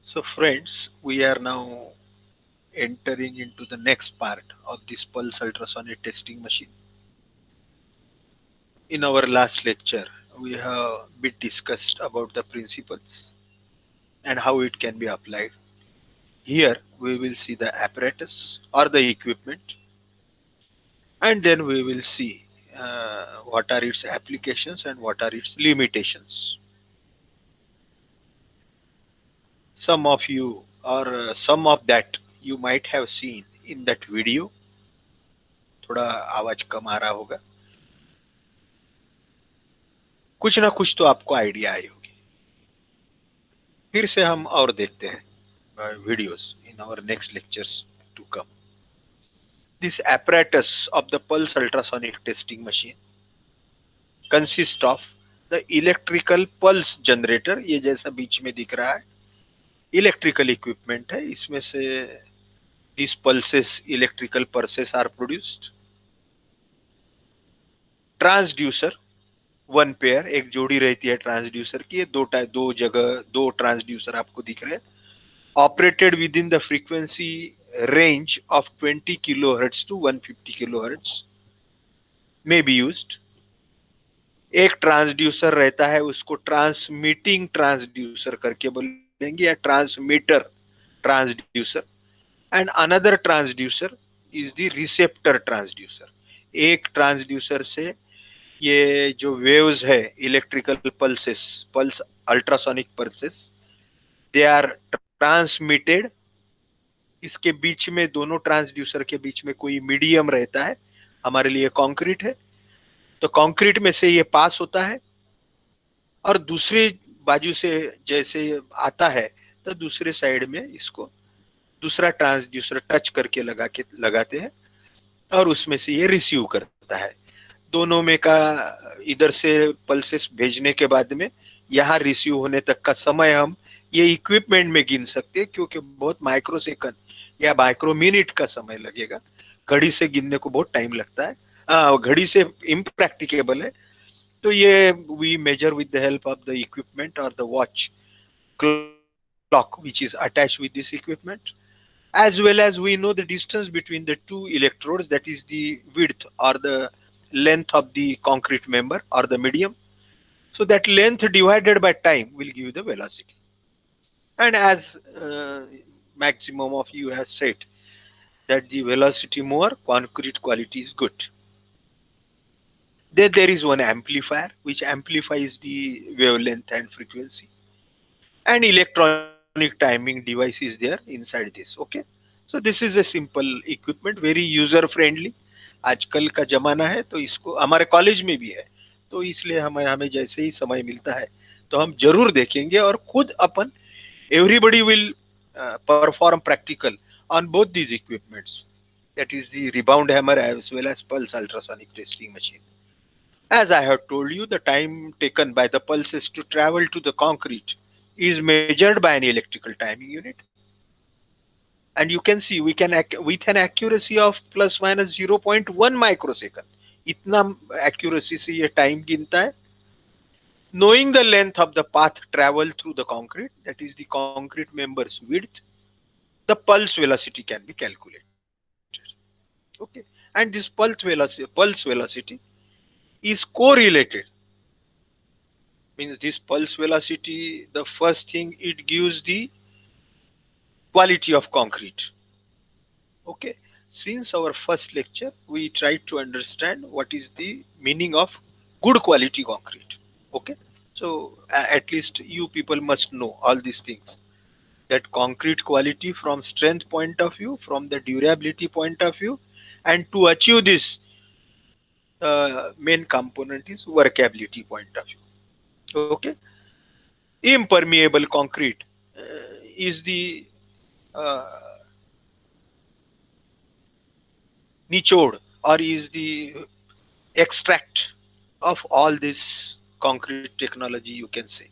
So friends, we are now entering into the next part of this pulse ultrasonic testing machine. In our last lecture, we have bit discussed about the principles and how it can be applied. Here we will see the apparatus or the equipment, and then we will see what are its applications and what are its limitations. Some of you or some of that you might have seen in that video. थोड़ा आवाज कम आ रहा होगा. कुछ ना कुछ तो आपको idea I होगी. फिर से हम और देखते हैं videos in our next lectures to come. This apparatus of the pulse ultrasonic testing machine consists of the electrical pulse generator. ये जैसा बीच में दिख रहा है इलेक्ट्रिकल इक्विपमेंट है. इसमें से these pulses, electrical pulses are produced. Transducer, one pair, एक जोड़ी रहती है ट्रांसड्यूसर की. दो जगह दो ट्रांसड्यूसर आपको दिख रहे हैं. Operated within the frequency range of 20 kilohertz to 150 kilohertz में बी यूज्ड. एक ट्रांसड्यूसर रहता है, उसको ट्रांसमिटिंग ट्रांसड्यूसर करके बोलेंगे या transmitter transducer. And another transducer is the receptor transducer. एक ट्रांसड्यूसर से ये जो वेव्स है electrical pulses, pulse ultrasonic pulses, they are transmitted. इसके बीच में, दोनों ट्रांसड्यूसर के बीच में कोई मीडियम रहता है. हमारे लिए कंक्रीट है, तो कंक्रीट में से ये पास होता है और दूसरी बाजू से जैसे आता है तो दूसरे साइड में इसको दूसरा ट्रांसड्यूसर टच करके लगाते हैं और उसमें से ये रिसीव करता है. दोनों में का इधर से पल्सेस भेजने के बाद में यहाँ रिसीव होने तक का समय हम ये इक्विपमेंट में गिन सकते हैं, क्योंकि बहुत माइक्रो सेकंड या माइक्रो मिनट का समय लगेगा. घड़ी से गिनने को बहुत टाइम लगता है, घड़ी से इम्प्रैक्टिकेबल है. तो ये we measure with the help of the equipment और the watch clock which is attached with this equipment, as well as we know the distance between the two electrodes, that is the width or the length of the concrete member or the medium. So that length divided by time will give you the velocity. And as maximum of you has said that the velocity more, concrete quality is good. Then there is one amplifier which amplifies the wavelength and frequency. And electronic timing device is there inside this. Okay, so this is a simple equipment, very user friendly. आजकल का जमाना है तो इसको हमारे college में भी है, तो इसलिए हमें हमें जैसे ही समय मिलता है तो हम जरूर देखेंगे और खुद अपन everybody will perform practical on both these equipments, that is the rebound hammer as well as pulse ultrasonic testing machine. As I have told you, the time taken by the pulses to travel to the concrete is measured by an electrical timing unit. And you can see we can with an accuracy of plus minus 0.1 microsecond. इतना accuracy से ये time गिनता है. Knowing the length of the path traveled through the concrete, that is the concrete member's width, the pulse velocity can be calculated. Okay, and this pulse velocity is correlated. Means this pulse velocity, the first thing it gives the quality of concrete. Okay, since our first lecture we tried to understand what is the meaning of good quality concrete. Okay, so at least you people must know all these things, that concrete quality from strength point of view, from the durability point of view, and to achieve this main component is workability point of view. Okay, impermeable concrete is the nichode or is the extract of all this concrete technology, you can say,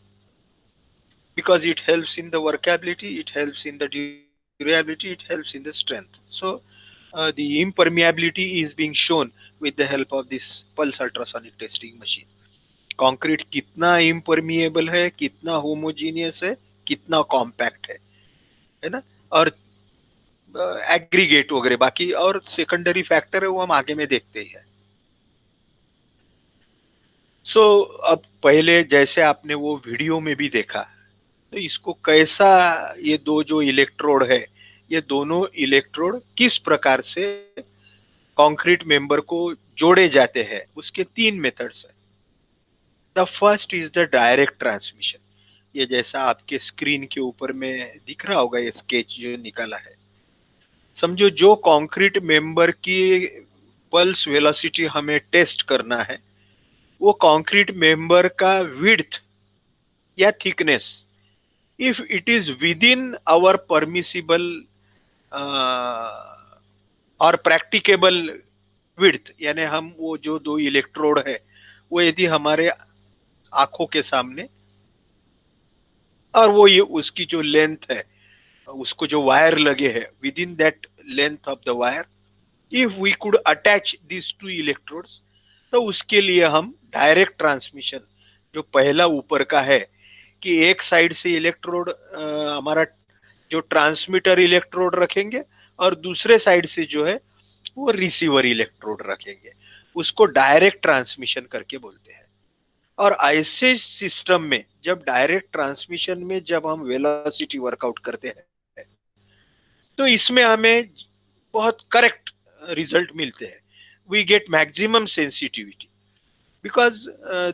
because it helps in the workability, it helps in the durability, it helps in the strength. So the impermeability is being shown with the help of this pulse ultrasonic testing machine. Concrete कितना impermeable है, कितना homogeneous है, कितना compact है, है ना, और aggregate वगैरह बाकी और सेकेंडरी फैक्टर है वो हम आगे में देखते ही है। सो अब पहले जैसे आपने वो वीडियो में भी देखा, तो इसको कैसा, ये दो जो इलेक्ट्रोड है, ये दोनों इलेक्ट्रोड किस प्रकार से कंक्रीट मेंबर को जोड़े जाते हैं, उसके तीन मेथड्स है। The first is the direct transmission. ये जैसा आपके स्क्रीन के ऊपर में दिख रहा होगा, ये स्केच जो निकाला है, समझो जो कंक्रीट मेंबर की पल्स वेलोसिटी हमें टेस्ट करना है, वो कंक्रीट मेंबर का विड्थ या thickness, if it is within our permissible और प्रैक्टिकेबल विड्थ, यानी हम वो जो दो इलेक्ट्रोड है वो यदि हमारे आंखों के सामने, और वो ये उसकी जो लेंथ है, उसको जो वायर लगे हैं within that length of the wire, if we could attach this to electrodes, तो उसके लिए हम डायरेक्ट ट्रांसमिशन जो पहला ऊपर का है कि एक साइड से इलेक्ट्रोड हमारा जो ट्रांसमीटर इलेक्ट्रोड रखेंगे और दूसरे साइड से जो है वो रिसीवर इलेक्ट्रोड रखेंगे, उसको डायरेक्ट ट्रांसमिशन करके बोलते हैं। और ऐसे सिस्टम में जब डायरेक्ट ट्रांसमिशन में जब हम वेलोसिटी वर्कआउट करते हैं, तो इसमें हमें बहुत करेक्ट रिजल्ट मिलते हैं। We get maximum sensitivity because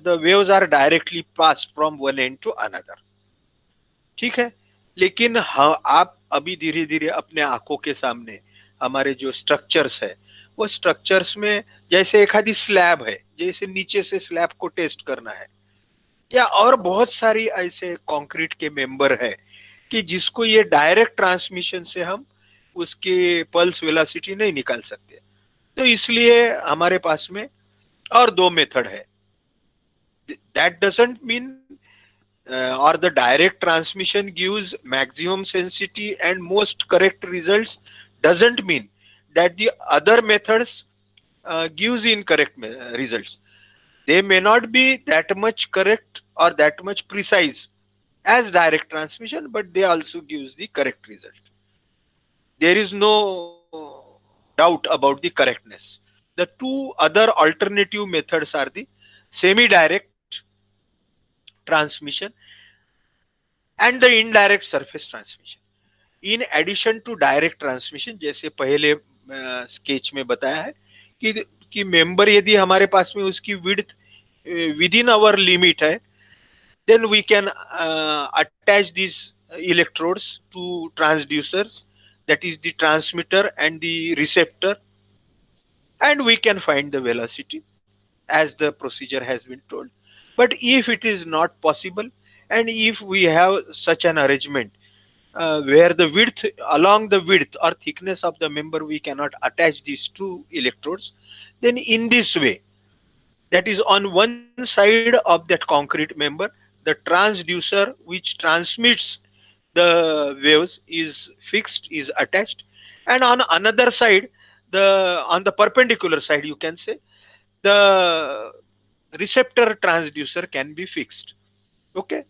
the waves are directly passed from one end to another. ठीक है, लेकिन हाँ, आप अभी धीरे धीरे अपने आंखों के सामने हमारे जो स्ट्रक्चर्स है, वो स्ट्रक्चर्स में जैसे एक आधी स्लैब है, जैसे नीचे से स्लैब को टेस्ट करना है, या और बहुत सारी ऐसे कंक्रीट के मेंबर है कि जिसको ये डायरेक्ट ट्रांसमिशन से हम उसके पल्स वेलोसिटी नहीं निकाल सकते। तो इसलिए हमारे पास में और दो मेथड है। That doesn't mean or the direct transmission gives maximum sensitivity and most correct results, doesn't mean that the other methods gives incorrect results. They may not be that much correct or that much precise as direct transmission, but they also gives the correct result. There is no doubt about the correctness. The two other alternative methods are the semi-direct transmission and the indirect surface transmission. In addition to direct transmission, जैसे पहले sketch में बताया है कि member यदि हमारे पास में उसकी width within our limit है, then we can attach these electrodes to transducers, that is the transmitter and the receptor, and we can find the velocity as the procedure has been told. But if it is not possible, and if we have such an arrangement where the width, along the width or thickness of the member we cannot attach these two electrodes, then in this way, that is on one side of that concrete member, the transducer which transmits the waves is fixed, is attached, and on another side, on the perpendicular side, you can say, the receptor transducer can be fixed. Okay.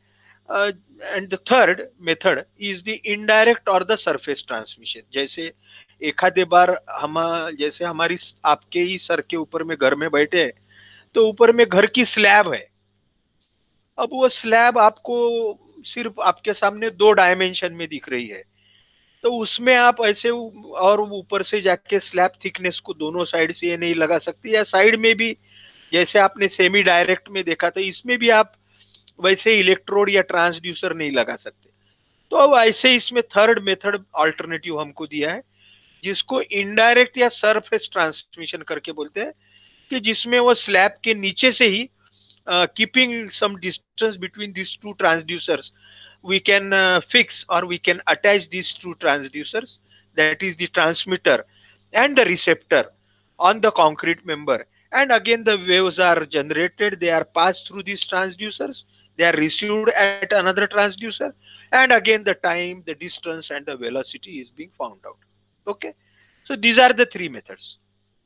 uh, and the third method is the indirect or the surface transmission. जैसे एखादे बार हम, जैसे हमारी आपके ही sir के ऊपर में घर में बैठे हैं, तो ऊपर में घर की स्लैब है। अब वो स्लैब आपको सिर्फ आपके सामने दो डायमेंशन में दिख रही है, तो उसमें आप ऐसे और ऊपर से जाके स्लैब थिकनेस को दोनों साइड से ये नहीं लगा सकते, या साइड में भी जैसे आपने सेमी डायरेक्ट में देखा था, इसमें भी आप वैसे इलेक्ट्रोड या ट्रांसड्यूसर नहीं लगा सकते। तो अब ऐसे इसमें थर्ड मेथड अल्टरनेटिव हमको दिया है, जिसको इनडायरेक्ट या सरफेस ट्रांसमिशन करके बोलते हैं, कि जिसमें वो स्लैब के नीचे से ही keeping some distance between these two transducers, we can fix or we can attach these two transducers, that is the transmitter and the receptor, on the concrete member. And again the waves are generated, they are passed through these transducers, they are received at another transducer, and again the time, the distance and the velocity is being found out. Okay, so these are the three methods.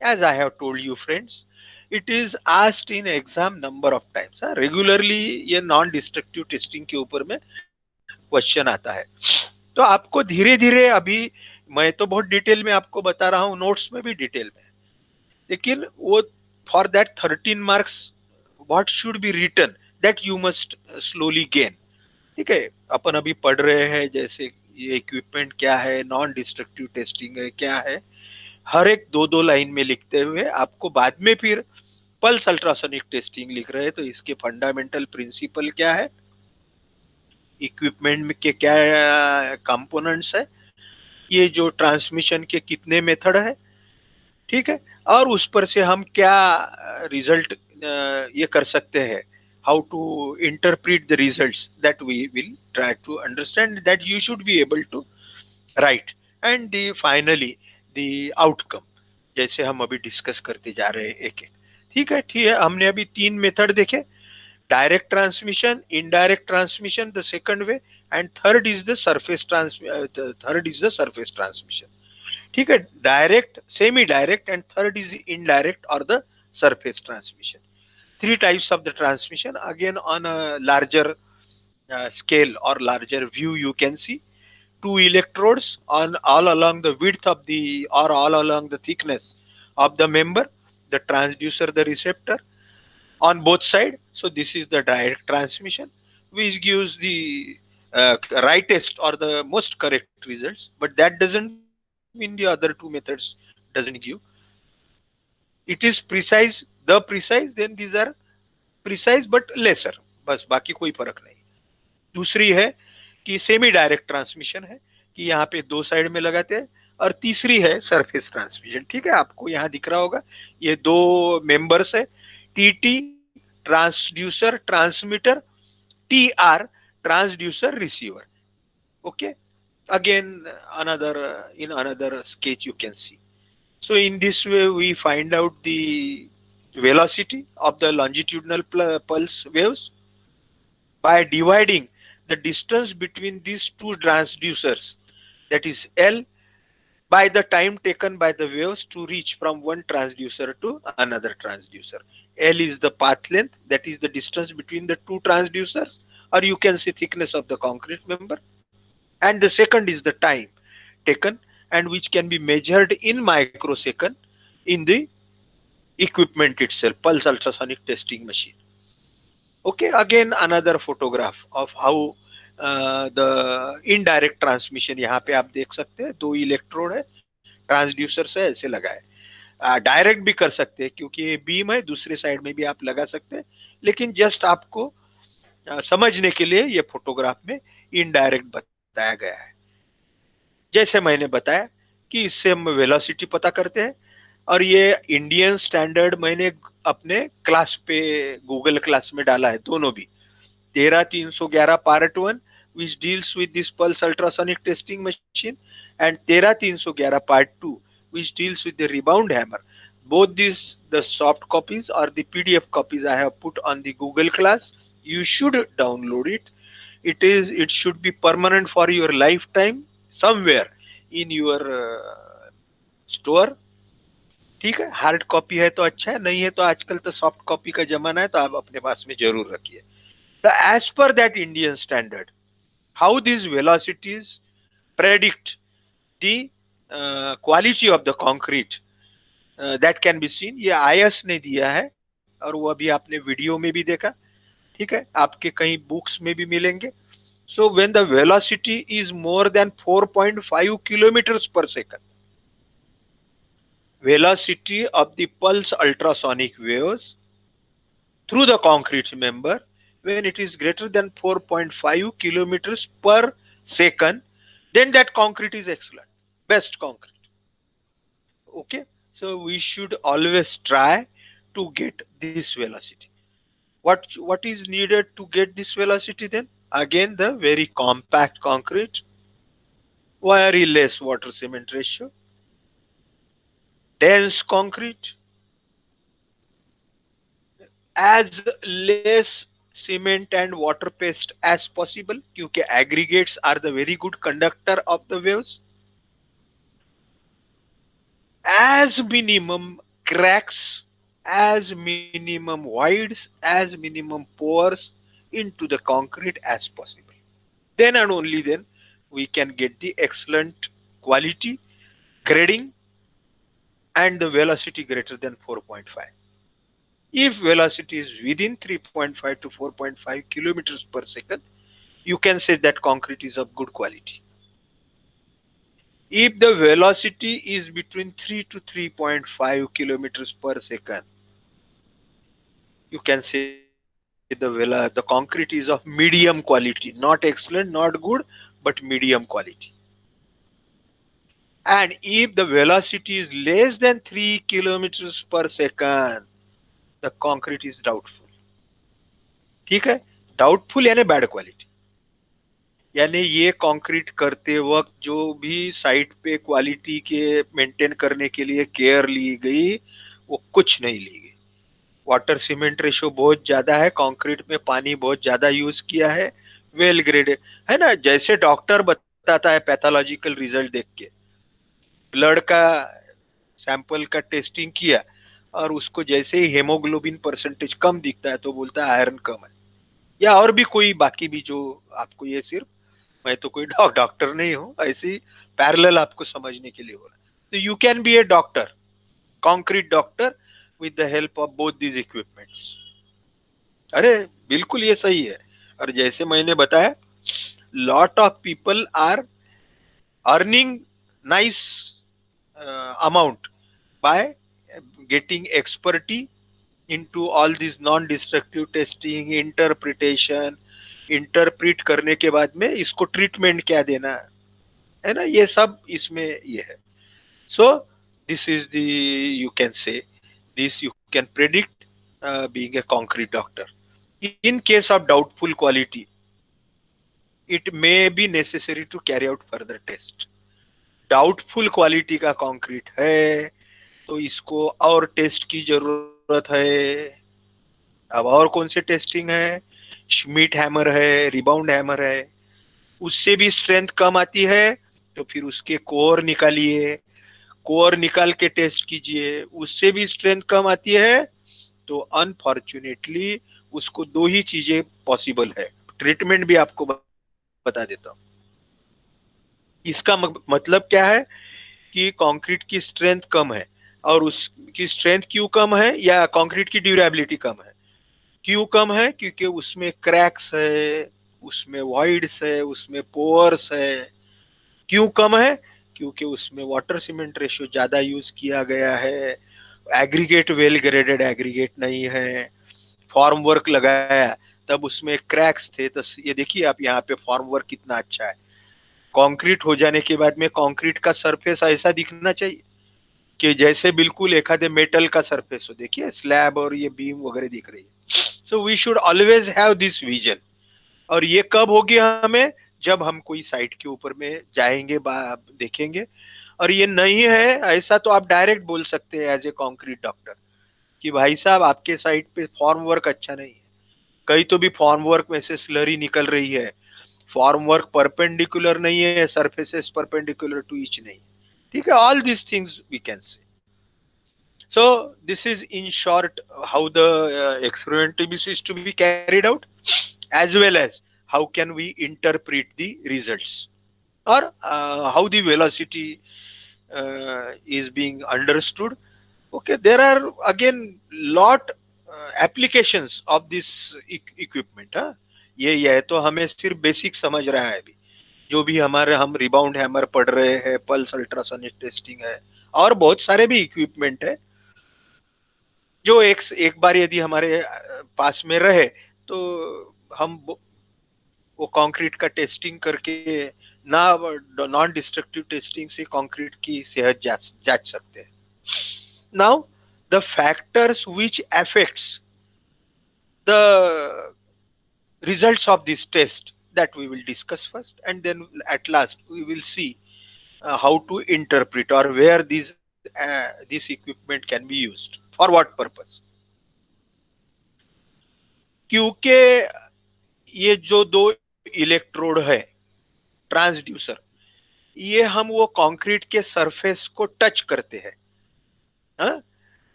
As I have told you friends, it is asked in exam number of times. Regularly ये non destructive testing के ऊपर में question आता है। तो आपको धीरे धीरे, अभी मैं तो बहुत डिटेल में आपको बता रहा हूँ, नोट्स में भी डिटेल में, लेकिन वो for that 13 marks what should be written, that you must slowly gain. ठीक है, अपन अभी पढ़ रहे हैं जैसे ये इक्विपमेंट क्या है, नॉन डिस्ट्रक्टिव टेस्टिंग है क्या है, हर एक दो दो लाइन में लिखते हुए आपको बाद में फिर पल्स अल्ट्रासोनिक टेस्टिंग लिख रहे हैं तो इसके फंडामेंटल प्रिंसिपल क्या है, इक्विपमेंट में के क्या कंपोनेंट्स है, ये जो ट्रांसमिशन के कितने मेथड है, ठीक है, और उस पर से हम क्या रिजल्ट ये कर सकते हैं, how to interpret the results, that we will try to understand, that you should be able to write. And the finally the outcome, जैसे हम अभी डिस्कस करते जा रहे हैं एक एक। ठीक है, हमने अभी 3 मेथड देखे, direct transmission, indirect transmission, the second way, and third is the surface transmission. ठीक है, direct, semi direct and third is indirect और the surface transmission. 3 types of the transmission, again on a larger scale or larger view you can see 2 electrodes on all along the width of the, or all along the thickness of the member, the transducer, the receptor on both sides. So this is the direct transmission, which gives the rightest or the most correct results. But that doesn't mean the other 2 methods doesn't give. It is precise, the precise. Then these are precise but lesser. बस बाकी कोई फर्क नहीं। दूसरी है कि semi direct transmission है, कि यहाँ पे 2 साइड में लगाते हैं, और तीसरी है सरफेस ट्रांसमिशन। ठीक है, आपको यहाँ दिख रहा होगा ये 2 मेंबर्स है, TT transducer transmitter, TR transducer receiver. Okay, again another in another sketch you can see. So in this way we find out the velocity of the longitudinal pulse waves by dividing the distance between these two transducers, that is L, by the time taken by the waves to reach from one transducer to another transducer. L is the path length, that is the distance between the two transducers, or you can say thickness of the concrete member. And the second is the time taken, and which can be measured in microsecond in the equipment itself, pulse ultrasonic testing machine. Okay, again another photograph of how the indirect transmission, यहाँ पे आप देख सकते हैं 2 electrode है, transducer से ऐसे लगाए। डायरेक्ट भी कर सकते हैं क्योंकि ये बीम है, दूसरे साइड में भी आप लगा सकते हैं, लेकिन जस्ट आपको समझने के लिए ये फोटोग्राफ में इनडायरेक्ट बताया गया है। जैसे मैंने बताया कि इससे हम वेलोसिटी पता करते हैं, और ये इंडियन स्टैंडर्ड मैंने अपने क्लास पे गूगल क्लास में डाला है, दोनों भी 13311 part 1 which deals with this pulse ultrasonic testing machine, and 13311 part 2 which deals with the rebound hammer. Both these, the soft copies or the PDF copies, I have put on the Google class. You should download it. It should be permanent for your lifetime somewhere in your store. ठीक है, hard copy है तो अच्छा है, नहीं है तो आजकल तो सॉफ्ट कॉपी का जमाना है, तो आप अपने पास में जरूर रखिए। तो एज पर that Indian standard, how these velocities predict the quality of the concrete, that can be seen. ये IS ने दिया है, और वो अभी आपने वीडियो में भी देखा। ठीक है, आपके कहीं बुक्स में भी मिलेंगे। So when the velocity is more than 4.5 kilometers per second, velocity of the pulse ultrasonic waves through the concrete member, when it is greater than 4.5 kilometers per second, then that concrete is excellent, best concrete. Okay, so we should always try to get this velocity. What is needed to get this velocity then? Again, the very compact concrete, very less water cement ratio, dense concrete, as less cement and water paste as possible, क्योंकि aggregates are the very good conductor of the waves, as minimum cracks, as minimum voids, as minimum pores into the concrete as possible. Then and only then we can get the excellent quality, grading, and the velocity greater than 4.5. If velocity is within 3.5 to 4.5 kilometers per second, you can say that concrete is of good quality. If the velocity is between 3 to 3.5 kilometers per second, you can say the concrete is of medium quality, not excellent, not good, but medium quality. And if the velocity is less than 3 kilometers per second, the concrete is doubtful. ठीक है, doubtful यानी bad quality, यानी ये concrete करते वक्त जो भी site पे क्वालिटी के मेंटेन करने के लिए केयर ली गई वो कुछ नहीं ली गई। वाटर सीमेंट रेशो बहुत ज्यादा है, कंक्रीट में पानी बहुत ज्यादा यूज किया है, वेल ग्रेडेड है ना। जैसे डॉक्टर बताता है पैथोलॉजिकल रिजल्ट देख के, ब्लड का सैंपल का टेस्टिंग किया और उसको जैसे ही हेमोग्लोबिन परसेंटेज कम दिखता है तो बोलता है आयरन कम है, या और भी कोई बाकी भी जो आपको, ये सिर्फ मैं तो कोई डॉक्टर नहीं हूँ, ऐसी पैरेलल आपको समझने के लिए बोला। तो you can be a doctor, concrete doctor, with the help of both these equipments. अरे बिल्कुल ये सही है। और जैसे मैंने बताया, lot of people are earning nice amount by getting expertise into all this non-destructive testing, interpretation, interpret करने के बाद में इसको ट्रीटमेंट क्या देना है ना, ये सब इसमें ये है। So this is the, you can say this you can predict being a concrete doctor. In case of doubtful quality it may be necessary to carry out further test. Doubtful quality का concrete है तो इसको और test की जरूरत है। अब और कौन से टेस्टिंग है, श्मिट हैमर है, रिबाउंड हैमर है, उससे भी स्ट्रेंथ कम आती है तो फिर उसके कोर निकालिए, कोर निकाल के टेस्ट कीजिए, उससे भी स्ट्रेंथ कम आती है तो अनफॉर्चुनेटली उसको दो ही चीजें पॉसिबल है। ट्रीटमेंट भी आपको बता देता हूं। इसका मतलब क्या है कि कंक्रीट की स्ट्रेंथ कम है, और उसकी स्ट्रेंथ क्यों कम है, या कंक्रीट की ड्यूरेबिलिटी कम है। क्यों कम है? क्योंकि उसमें क्रैक्स है, उसमें वॉइड्स है, उसमें पोर्स है। क्यों कम है? क्योंकि उसमें वाटर सीमेंट रेशियो ज्यादा यूज किया गया है, एग्रीगेट वेल ग्रेडेड एग्रीगेट नहीं है, फॉर्म वर्क लगाया तब उसमें क्रैक्स थे। तो ये देखिए आप यहाँ पे फॉर्म वर्क कितना अच्छा है। कंक्रीट हो जाने के बाद में कंक्रीट का सरफेस ऐसा दिखना चाहिए कि जैसे बिल्कुल एक आधे मेटल का सरफेस हो। देखिए स्लैब और ये बीम वगैरह दिख रही है। So we should always have this vision. और ये कब होगी हमें? जब हम कोई साइट के ऊपर में जाएंगे, देखेंगे, और ये नहीं है ऐसा तो आप डायरेक्ट बोल सकते हैं एज ए कंक्रीट डॉक्टर कि भाई साहब आपके साइट पे फॉर्म वर्क अच्छा नहीं है। कहीं तो भी फॉर्म वर्क में से स्लरी निकल रही है, फॉर्म वर्क परपेंडिकुलर नहीं है, सरफेसेस परपेंडिकुलर टू ईच नहीं। ठीक है, all this things we can say. So this is in short how the experiment is to be carried out, as well as how can we interpret the results, or how the velocity is being understood. Okay, there are again lot applications of this equipment. ये तो हमें सिर्फ basic समझ रहा है अभी। जो भी हमारे हम रिबाउंड हैमर पढ़ रहे हैं, पल्स अल्ट्रासोनिक टेस्टिंग है, और बहुत सारे भी इक्विपमेंट है जो एक बार यदि हमारे पास में रहे तो हम वो कंक्रीट का टेस्टिंग करके ना नॉन डिस्ट्रक्टिव टेस्टिंग से कंक्रीट की सेहत जांच सकते हैं। Now the factors which affects the results of this test that we will discuss first, and then at last we will see how to interpret or where this equipment can be used for what purpose. क्योंकि ये जो दो electrode है transducer, ये हम वो concrete के surface को टच करते हैं।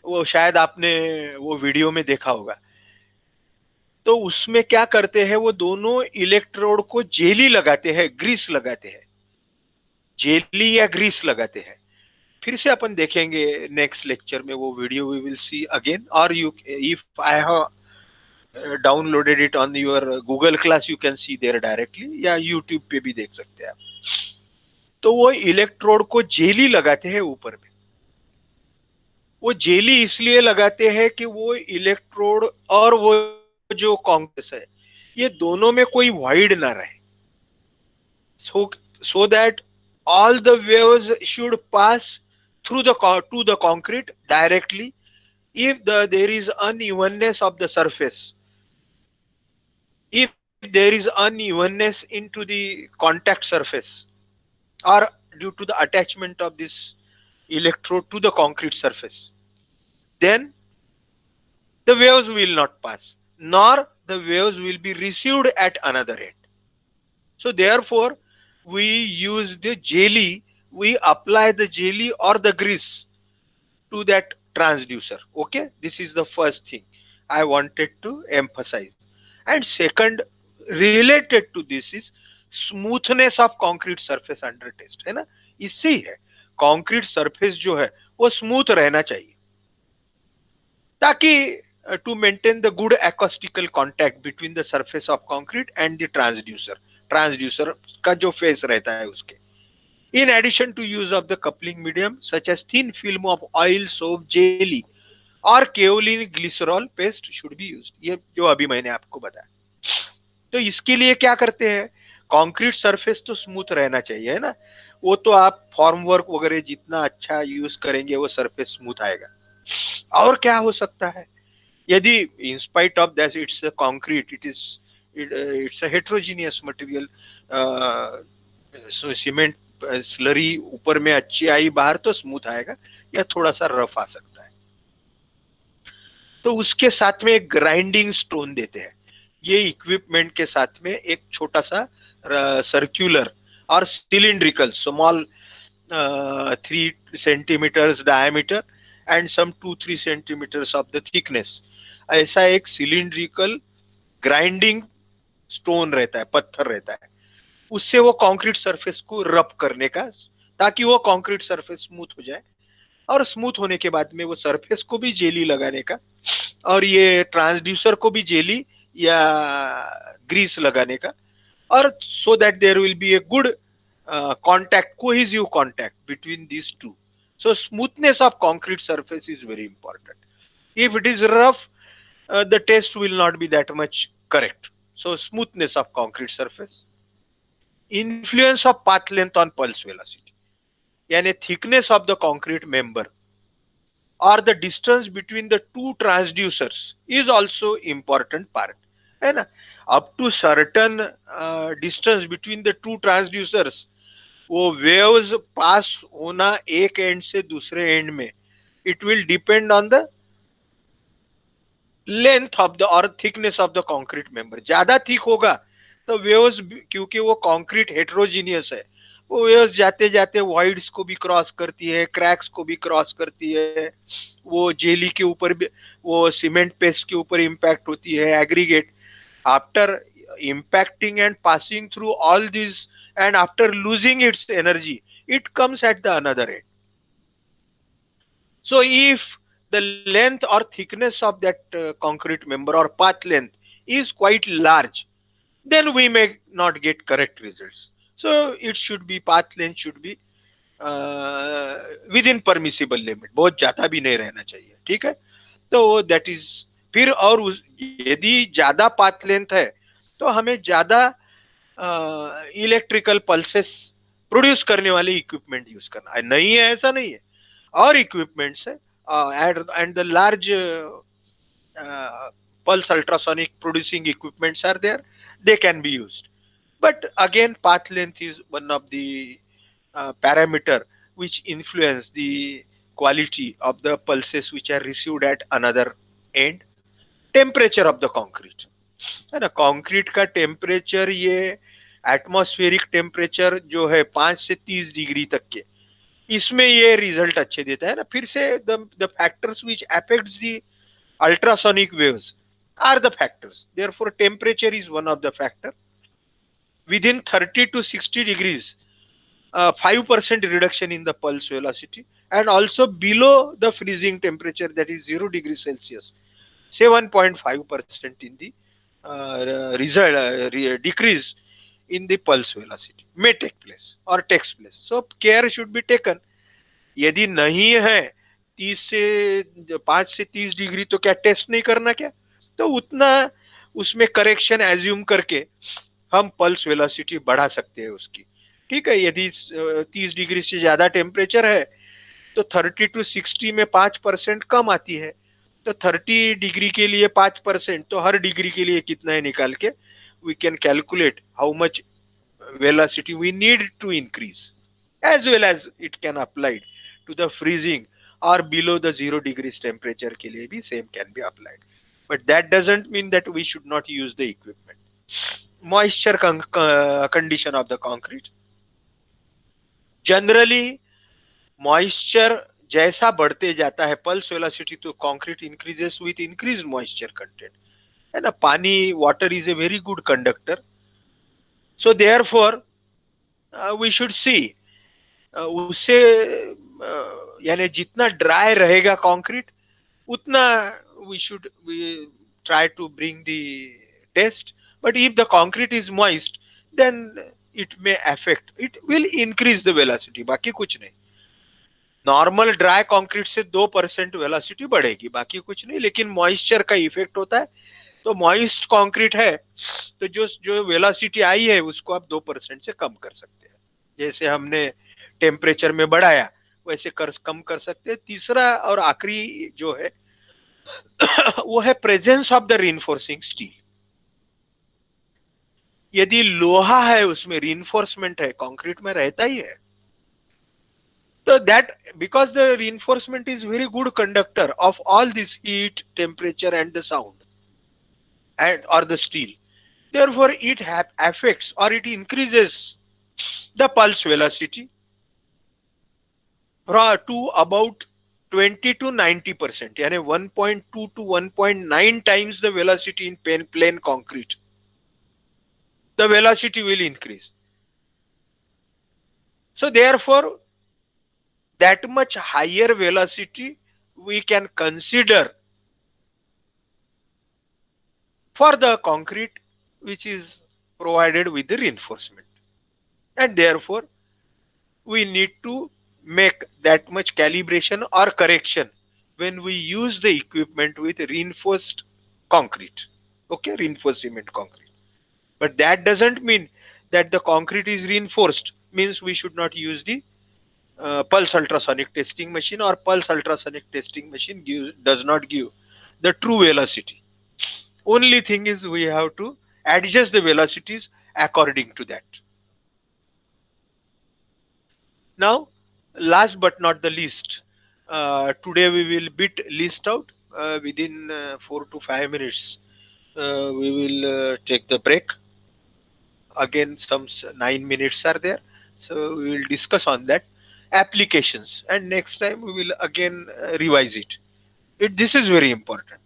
वो शायद आपने वो वीडियो में देखा होगा। तो तो उसमें क्या करते हैं, वो दोनों इलेक्ट्रोड को जेली लगाते हैं, ग्रीस लगाते हैं, जेली या ग्रीस लगाते हैं। फिर से अपन देखेंगे नेक्स्ट लेक्चर में वो video, we will see again, और you if I have downloaded it on your Google class, you can see there directly, या यूट्यूब पे भी देख सकते हैं आप। तो वो इलेक्ट्रोड को जेली लगाते हैं ऊपर में। वो जेली इसलिए लगाते हैं कि वो इलेक्ट्रोड और वो जो कांग्रेस है, ये दोनों में कोई वाइड ना रहे, so that all the waves should pass through the to the concrete directly. If there is unevenness of the surface, if there is unevenness into the contact surface, or due to the attachment of this electrode to the concrete surface, then the waves will not pass, nor the waves will be received at another end. So therefore, we use the jelly, we apply the jelly or the grease to that transducer. Okay, this is the first thing I wanted to emphasize. And second, related to this is smoothness of concrete surface under test, है ना, इससे ही है concrete surface जो है वो smooth रहना चाहिए, ताकि to maintain the good acoustical contact between the surface of concrete and the transducer का जो face रहता है उसके. In addition to use of the coupling medium such as thin film of oil, soap, jelly और kaolin glycerol paste should be used. ये जो अभी मैंने आपको बताया. तो इसके लिए क्या करते हैं, कंक्रीट सरफेस तो स्मूथ रहना चाहिए, है ना, वो तो आप फॉर्म वर्क वगैरह जितना अच्छा यूज करेंगे वो सरफेस स्मूथ आएगा. और क्या हो सकता है, यदि in spite of that it's a concrete, it's a heterogeneous material, so cement slurry ऊपर में अच्छी आई, बाहर तो स्मूथ आएगा या थोड़ा सा रफ आ सकता है. तो उसके साथ में एक ग्राइंडिंग स्टोन देते हैं. ये इक्विपमेंट के साथ में एक छोटा सा सर्कुलर और cylindrical small 3 centimetres diameter and some 2-3 centimetres of the thickness, ऐसा एक सिलिंड्रिकल ग्राइंडिंग स्टोन रहता है, पत्थर रहता है. उससे वो कंक्रीट सरफेस को रब करने का, ताकि वो कंक्रीट सरफेस स्मूथ हो जाए, और स्मूथ होने के बाद में वो सरफेस को भी जेली लगाने का, और ये ट्रांसड्यूसर को भी जेली या ग्रीस लगाने का, और so that there will be a good contact, cohesive contact between these two. So smoothness of concrete surface is very important. If it is rough, the test will not be that much correct. So smoothness of concrete surface. Influence of path length on pulse velocity, यानी thickness of the concrete member or the distance between the two transducers is also important part, है ना. Up to certain distance between the two transducers, वो waves pass होना एक end से दूसरे end में, it will depend on the length of the और thickness of the concrete member. ज्यादा थिक होगा तो वेव्स, क्योंकि वो कंक्रीट हेट्रोजीनियस है, वो वेव्स जाते जाते वॉइड्स को भी क्रॉस करती है, क्रैक्स को भी क्रॉस करती है, वो जेली के ऊपर भी, वो सीमेंट पेस्ट के ऊपर इंपैक्ट होती है, aggregate. After impacting and passing through all these and after losing its energy, it comes at the another end. So if the length or thickness of that concrete member or path length is quite large, then we may not get correct results. So it should be, path length should be within permissible limit, बहुत ज्यादा भी नहीं रहना चाहिए, ठीक है. तो that is, फिर और यदि ज्यादा पाथ लेंथ है तो हमें ज्यादा इलेक्ट्रिकल पल्सेस प्रोड्यूस करने वाले इक्विपमेंट यूज करना है. नहीं है ऐसा नहीं है, और इक्विपमेंट्स है, and the large pulse ultrasonic producing equipments are there, they can be used. But again, path length is one of the parameter which influence the quality of the pulses which are received at another end. Temperature of the concrete, है ना. Concrete का temperature, ये atmospheric temperature जो है 5 से 30 degree तक के, इसमें ये रिजल्ट अच्छे देता है ना. फिर से the factors which affects the ultrasonic waves, are the factors. Therefore, temperature is one of the factor. Within 30 to 60 degrees, 5% reduction in the pulse velocity, and also below the freezing temperature, that is 0 degrees Celsius, 7.5% in the decrease in the pulse velocity may take place or takes place. So care should be taken. यदि नहीं है 5 से 30 degree, तो क्या test नहीं करना क्या? तो उतना उसमें करेक्शन एज्यूम करके हम पल्स वेलोसिटी बढ़ा सकते हैं उसकी। ठीक है, यदि 30 डिग्री से ज्यादा टेम्परेचर है तो 30 to 60 में 5% कम आती है, तो 30 डिग्री के लिए 5%, तो हर डिग्री के लिए कितना है निकाल के we can calculate how much velocity we need to increase, as well as it can applied to the freezing or below the 0 degrees temperature के लिए भी same can be applied. But that doesn't mean that we should not use the equipment. Moisture condition of the concrete. Generally, moisture जैसा बढ़ते जाता है pulse velocity, तो concrete increases with increased moisture content. है ना, पानी, water is a very good conductor. So therefore, we should see उससे यानी जितना ड्राई रहेगा कंक्रीट उतना we should try to bring the test. But if the concrete is moist, then it may affect, it will increase the velocity, बाकी कुछ नहीं. Normal dry concrete से 2% velocity बढ़ेगी, बाकी कुछ नहीं, लेकिन मॉइस्चर का इफेक्ट होता है. तो मॉइस्ट कंक्रीट है तो जो वेलोसिटी आई है उसको आप 2% से कम कर सकते हैं. जैसे हमने टेम्परेचर में बढ़ाया वैसे कम कर सकते हैं. तीसरा और आखिरी जो है वो है presence of the reinforcing steel. यदि लोहा है उसमें रीइंफोर्समेंट है, कंक्रीट में रहता ही है, so that because the reinforcement is very good conductor of all this heat, temperature and the sound and or the steel, therefore it affects or it increases the pulse velocity to about 20 to 90%, यानी 1.2 to 1.9 times the velocity in plain concrete. The velocity will increase. So therefore, that much higher velocity we can consider for the concrete which is provided with the reinforcement, and therefore we need to make that much calibration or correction when we use the equipment with reinforced concrete, okay, reinforced cement concrete. But that doesn't mean that the concrete is reinforced means we should not use the pulse ultrasonic testing machine, or pulse ultrasonic testing machine does not give the true velocity. Only thing is we have to adjust the velocities according to that. Now, last but not the least, today we will list out within 4 to 5 minutes. We will take the break. Again, some 9 minutes are there, so we will discuss on that applications, and next time we will again revise it. This is very important.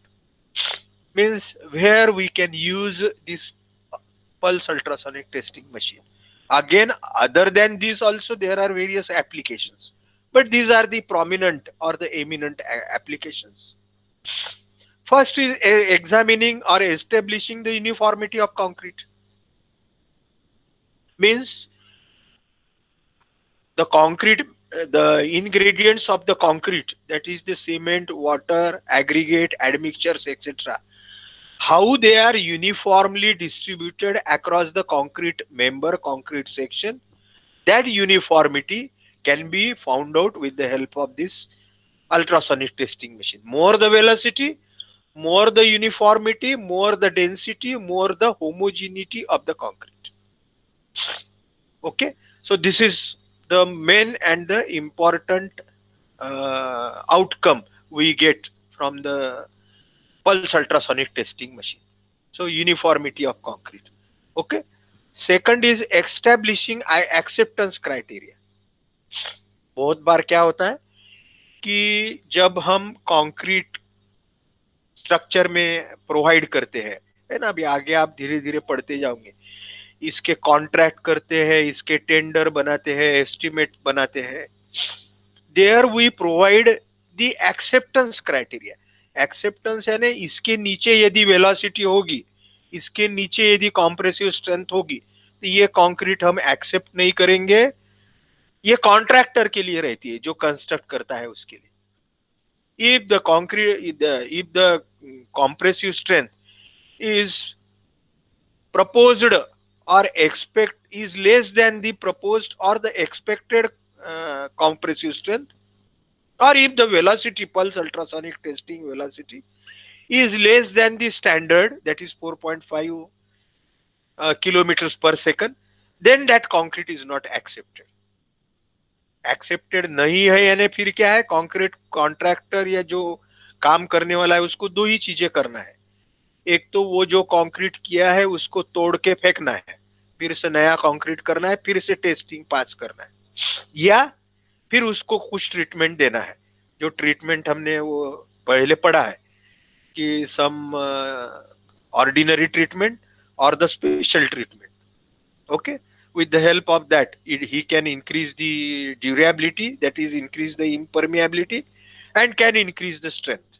Means where we can use this pulse ultrasonic testing machine. Again, other than this also there are various applications, but these are the prominent or the eminent applications. First is examining or establishing the uniformity of concrete. Means the concrete, the ingredients of the concrete, that is the cement, water, aggregate, admixtures, etc., how they are uniformly distributed across the concrete member, concrete section, that uniformity can be found out with the help of this ultrasonic testing machine. More the velocity, more the uniformity, more the density, more the homogeneity of the concrete. Okay, so this is the main and the important outcome we get from the pulse ultrasonic testing machine. So uniformity of concrete. Okay, second is establishing acceptance criteria. बहुत बार क्या होता है कि जब हम concrete structure में provide करते हैं, है ना। अभी आगे आप धीरे धीरे पढ़ते जाओगे। इसके कॉन्ट्रैक्ट करते हैं, इसके टेंडर बनाते हैं, एस्टिमेट बनाते हैं। There we provide the acceptance criteria. Acceptance यानी इसके नीचे यदि वेलोसिटी होगी, इसके नीचे यदि कॉम्प्रेसिव स्ट्रेंथ होगी, तो ये कंक्रीट हम एक्सेप्ट नहीं करेंगे। ये कॉन्ट्रैक्टर के लिए रहती है, जो कंस्ट्रक्ट करता है उसके लिए। if the concrete if the compressive strength is proposed or expect is less than the proposed or the expected compressive strength, or if the velocity, pulse ultrasonic testing velocity, is less than the standard, that is 4.5 kilometers per second, then that concrete is not accepted. Accepted नहीं है यानी फिर क्या है, concrete contractor या जो काम करने वाला है उसको दो ही चीजें करना है। एक तो वो जो कंक्रीट किया है उसको तोड़ के फेंकना है, फिर से नया कंक्रीट करना है, फिर से टेस्टिंग पास करना है, या फिर उसको कुछ ट्रीटमेंट देना है। जो ट्रीटमेंट हमने वो पहले पढ़ा है कि सम ऑर्डिनरी ट्रीटमेंट और the special treatment. Okay, with the help of that he can increase the durability, that is increase the impermeability, and can increase the strength.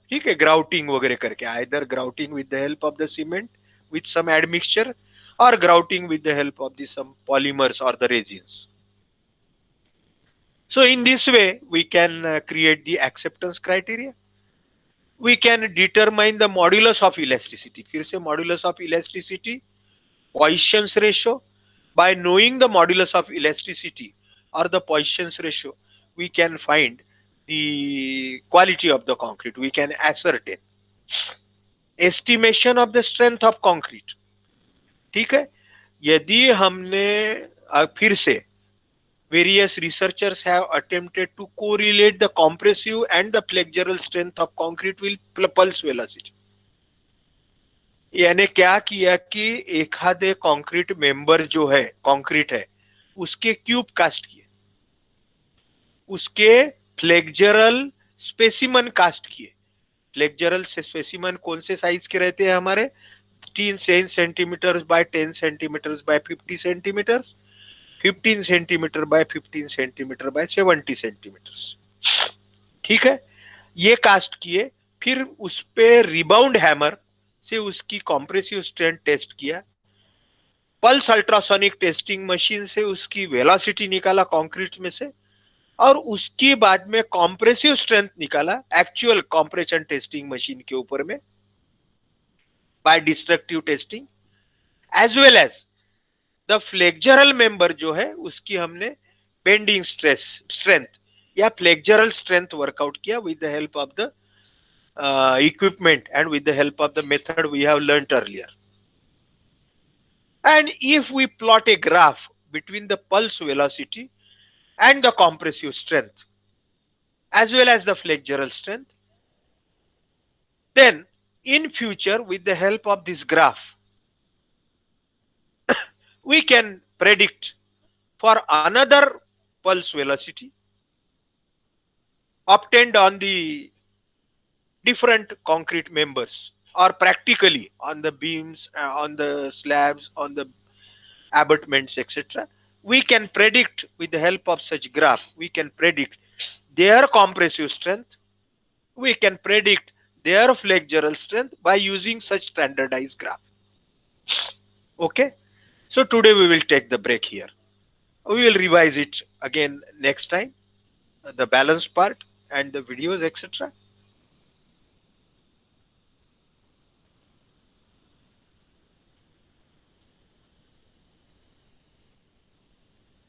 ठीक है, ग्राउटिंग वगैरह करके, either grouting with the help of the cement with some admixture, or grouting with the help of the some polymers or the resins. So in this way we can create the acceptance criteria. We can determine the modulus of elasticity. फिर से modulus of elasticity, Poisson's ratio. By knowing the modulus of elasticity or the Poisson's ratio, we can find the quality of the concrete. We can ascertain estimation of the strength of concrete. ठीक है, यदि हमने फिर से various researchers have attempted to correlate the compressive and the flexural strength of concrete with pulse velocity. यानी क्या किया कि एखादे कंक्रीट मेंबर जो है, कंक्रीट है, उसके क्यूब कास्ट किए, उसके फ्लेक्जरल स्पेसिमन कास्ट किए। फ्लेक्जरल स्पेसिमन कौन से साइज के रहते हैं हमारे, 10 centimetre bye 10 centimetre bye 50 centimetre, 15 centimetre bye 15 centimetre bye 70 centimetre. ठीक है, ये कास्ट किए, फिर उस पे रिबाउंड हैमर से उसकी कॉम्प्रेसिव स्ट्रेंथ टेस्ट किया, पल्स अल्ट्रासोनिक टेस्टिंग मशीन से उसकी वेलोसिटी निकाला कंक्रीट में से, और उसके बाद में कॉम्प्रेसिव स्ट्रेंथ निकाला एक्चुअल कॉम्प्रेशन टेस्टिंग मशीन के ऊपर में by destructive testing, as well as the flexural member जो है उसकी हमने बेंडिंग स्ट्रेस स्ट्रेंथ या फ्लेक्जरल स्ट्रेंथ वर्कआउट किया with the help of the equipment and with the help of the method we have learnt earlier. And if we plot a graph between the pulse velocity and the compressive strength as well as the flexural strength, then in future with the help of this graph we can predict for another pulse velocity obtained on the different concrete members, or practically on the beams, on the slabs, on the abutments, etc. We can predict with the help of such graph, we can predict their compressive strength, we can predict their flexural strength by using such standardized graph. Okay, so today we will take the break here. We will revise it again next time, the balance part and the videos, etc.